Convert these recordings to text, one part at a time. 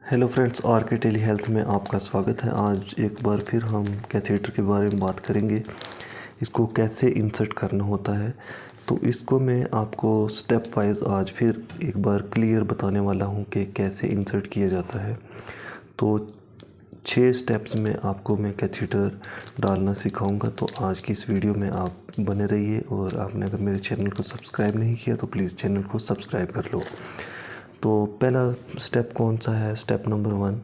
Hello friends, are के tele health में आपका स्वागत है। आज एक बार फिर हम कैथेटर के बारे में बात करेंगे, इसको कैसे इंसर्ट करना होता है। तो इसको मैं आपको स्टेप वाइज आज फिर एक बार क्लियर बताने वाला हूँ कि कैसे इंसर्ट किया जाता है। तो 6 स्टेप्स में आपको मैं कैथेटर डालना सिखाऊंगा। तो आज की इस वीडियो में आप बने रहिए, और आपने अगर मेरे चैनल को सब्सक्राइब नहीं किया तो प्लीज़ चैनल को सब्सक्राइब कर लो। तो पहला स्टेप कौन सा है? Step number 1।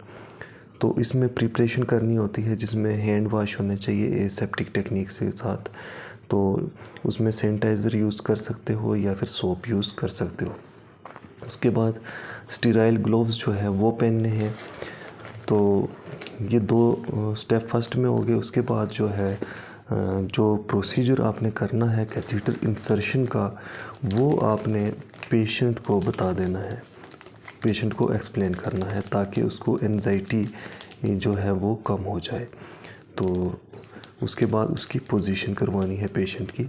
तो इसमें प्रिपरेशन करनी होती है, जिसमें हैंड वॉश होने चाहिए एसेप्टिक टेक्निक से साथ। तो उसमें सैनिटाइज़र यूज़ कर सकते हो या फिर सोप यूज़ कर सकते हो। उसके बाद स्टीराइल ग्लोव्स जो है वो पहनने हैं। तो ये 2 स्टेप फर्स्ट में हो गए। उसके बाद जो है जो प्रोसीजर आपने करना है कैथेटर इंसर्शन का, वो आपने पेशेंट को बता देना है, पेशेंट को एक्सप्लेन करना है, ताकि उसको एंजाइटी जो है वो कम हो जाए। तो उसके बाद उसकी पोजीशन करवानी है पेशेंट की।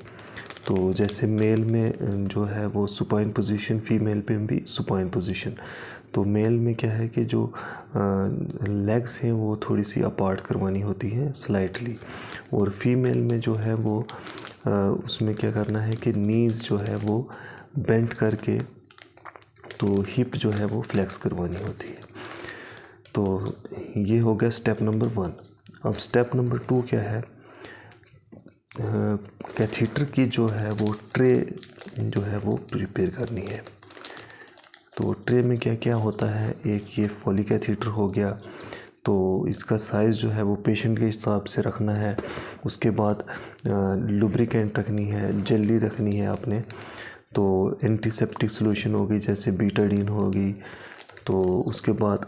तो जैसे मेल में जो है वो सुपाइन पोजीशन, फीमेल पे भी सुपाइन पोजीशन। तो मेल में क्या है कि जो लेग्स हैं वो थोड़ी सी अपार्ट करवानी होती हैं स्लाइटली, और फीमेल में जो है वो उसमें क्या करना है कि नीज़ जो है वो बेंट करके, तो हिप जो है वो फ्लेक्स करवानी होती है। तो ये हो गया स्टेप नंबर 1। अब स्टेप नंबर 2 क्या है? कैथेटर की जो है वो ट्रे जो है वो प्रिपेयर करनी है। तो ट्रे में क्या क्या होता है? एक ये फॉली कैथेटर हो गया, तो इसका साइज़ जो है वो पेशेंट के हिसाब से रखना है। उसके बाद लुब्रिकेंट रखनी है, जेली रखनी है आपने। तो एंटीसेप्टिक सॉल्यूशन होगी, जैसे बीटाडीन होगी। तो उसके बाद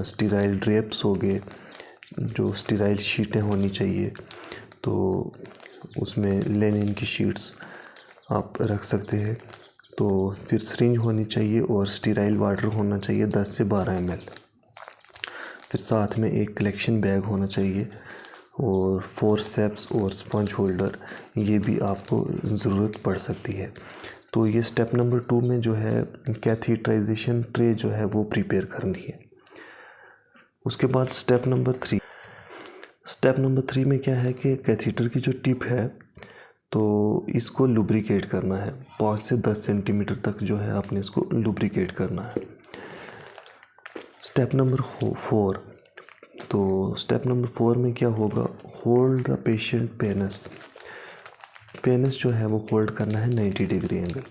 स्टीराइल ड्रेप्स हो गए, जो स्टीराइल शीटें होनी चाहिए। तो उसमें लेनिन की शीट्स आप रख सकते हैं। तो फिर सिरिंज होनी चाहिए, और स्टीराइल वाटर होना चाहिए 10 से 12 ml। फिर साथ में एक कलेक्शन बैग होना चाहिए, और फोर्सेप्स और स्पंज होल्डर, ये भी आपको ज़रूरत पड़ सकती है। तो ये स्टेप नंबर 2 में जो है कैथेटराइजेशन ट्रे जो है वो प्रिपेयर करनी है। उसके बाद स्टेप नंबर 3। स्टेप नंबर 3 में क्या है कि कैथेटर की जो टिप है, तो इसको लुब्रिकेट करना है। 5 से 10 सेंटीमीटर तक जो है आपने इसको लुब्रिकेट करना है। Step number 4। तो स्टेप नंबर 4 में क्या होगा? Hold the patient penis. Penis जो है वो होल्ड करना है 90 डिग्री एंगल।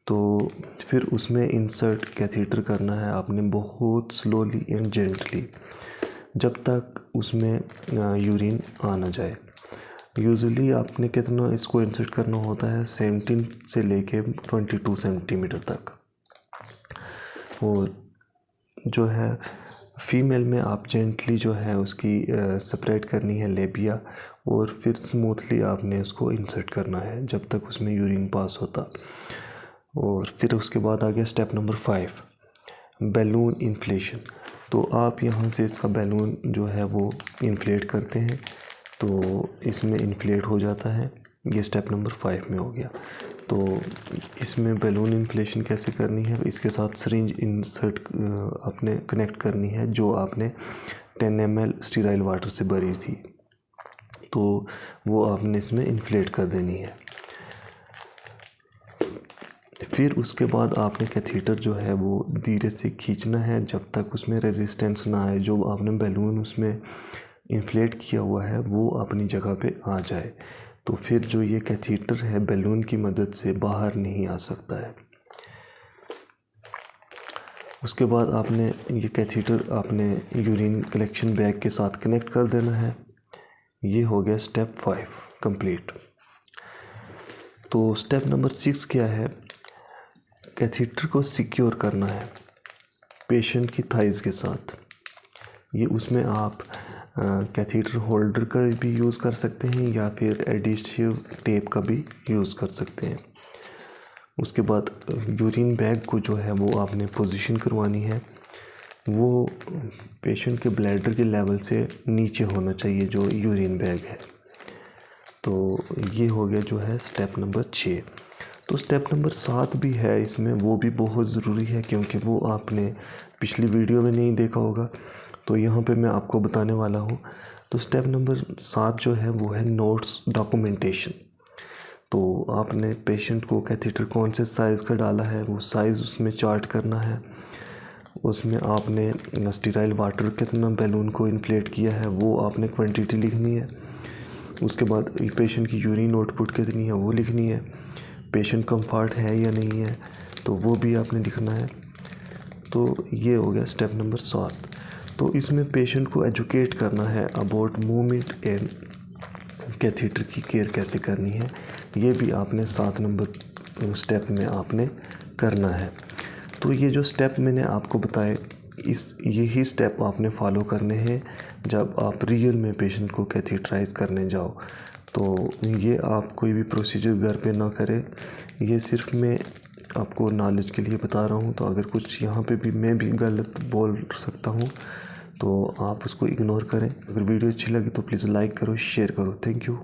तो फिर उसमें इंसर्ट कैथेटर करना है आपने बहुत स्लोली एंड जेंटली, जब तक उसमें यूरिन आ ना जाए। यूजुअली आपने कितना इसको इंसर्ट करना होता है? 17 से लेके 22 सेंटीमीटर तक। और जो है फीमेल में आप जेंटली जो है उसकी सेपरेट करनी है लेबिया, और फिर स्मूथली आपने उसको इंसर्ट करना है जब तक उसमें यूरिन पास होता। और फिर उसके बाद आ गया स्टेप नंबर 5, बैलून इन्फ्लेशन। तो आप यहाँ से इसका बैलून जो है वो इन्फ्लेट करते हैं, तो इसमें इन्फ्लेट हो जाता है। ये स्टेप नंबर 5 में हो गया। तो इसमें बैलून इन्फ्लेशन कैसे करनी है? इसके साथ सिरिंज इंसर्ट आपने कनेक्ट करनी है, जो आपने 10 ml स्टीराइल वाटर से भरी थी, तो वो आपने इसमें इन्फ्लेट कर देनी है। फिर उसके बाद आपने कैथेटर जो है वो धीरे से खींचना है जब तक उसमें रेजिस्टेंस ना आए। जो आपने बैलून उसमें इन्फ्लेट किया हुआ है वो अपनी जगह पे आ जाए। तो फिर जो ये कैथेटर है बैलून की मदद से बाहर नहीं आ सकता है। उसके बाद आपने ये कैथेटर आपने यूरिन कलेक्शन बैग के साथ कनेक्ट कर देना है। ये हो गया स्टेप 5 कंप्लीट। तो स्टेप नंबर 6 क्या है? कैथेटर को सिक्योर करना है पेशेंट की थाइज़ के साथ। ये उसमें आप कैथेटर होल्डर का भी यूज़ कर सकते हैं, या फिर एडिसिव टेप का भी यूज़ कर सकते हैं। उसके बाद यूरिन बैग को जो है वो आपने पोजीशन करवानी है। वो पेशेंट के ब्लैडर के लेवल से नीचे होना चाहिए जो यूरिन बैग है। तो ये हो गया जो है स्टेप नंबर 6। तो स्टेप नंबर 7 भी है इसमें, वो भी बहुत ज़रूरी है, क्योंकि वो आपने पिछली वीडियो में नहीं देखा होगा तो यहाँ पे मैं आपको बताने वाला हूँ। तो स्टेप नंबर 7 जो है वो है नोट्स डॉक्यूमेंटेशन। तो आपने पेशेंट को कैथेटर कौन से साइज़ का डाला है वो साइज़ उसमें चार्ट करना है। उसमें आपने स्टीराइल वाटर कितना बैलून को इन्फ्लेट किया है वो आपने क्वांटिटी लिखनी है। उसके बाद पेशेंट की यूरिन आउटपुट कितनी है वो लिखनी है। पेशेंट कंफर्ट है या नहीं है तो वो भी आपने लिखना है। तो ये हो गया स्टेप नंबर 7। तो इसमें पेशेंट को एजुकेट करना है अबाउट मूवमेंट एंड कैथेटर की केयर कैसे करनी है, ये भी आपने 7 नंबर स्टेप में आपने करना है। तो ये जो स्टेप मैंने आपको बताए यही स्टेप आपने फॉलो करने हैं जब आप रियल में पेशेंट को कैथेटराइज करने जाओ। तो ये आप कोई भी प्रोसीजर घर पे ना करें, ये सिर्फ मैं आपको नॉलेज के लिए बता रहा हूँ। तो अगर कुछ यहाँ पे भी मैं भी गलत बोल सकता हूँ तो आप उसको इग्नोर करें। अगर वीडियो अच्छी लगी तो प्लीज़ लाइक करो, शेयर करो। Thank you.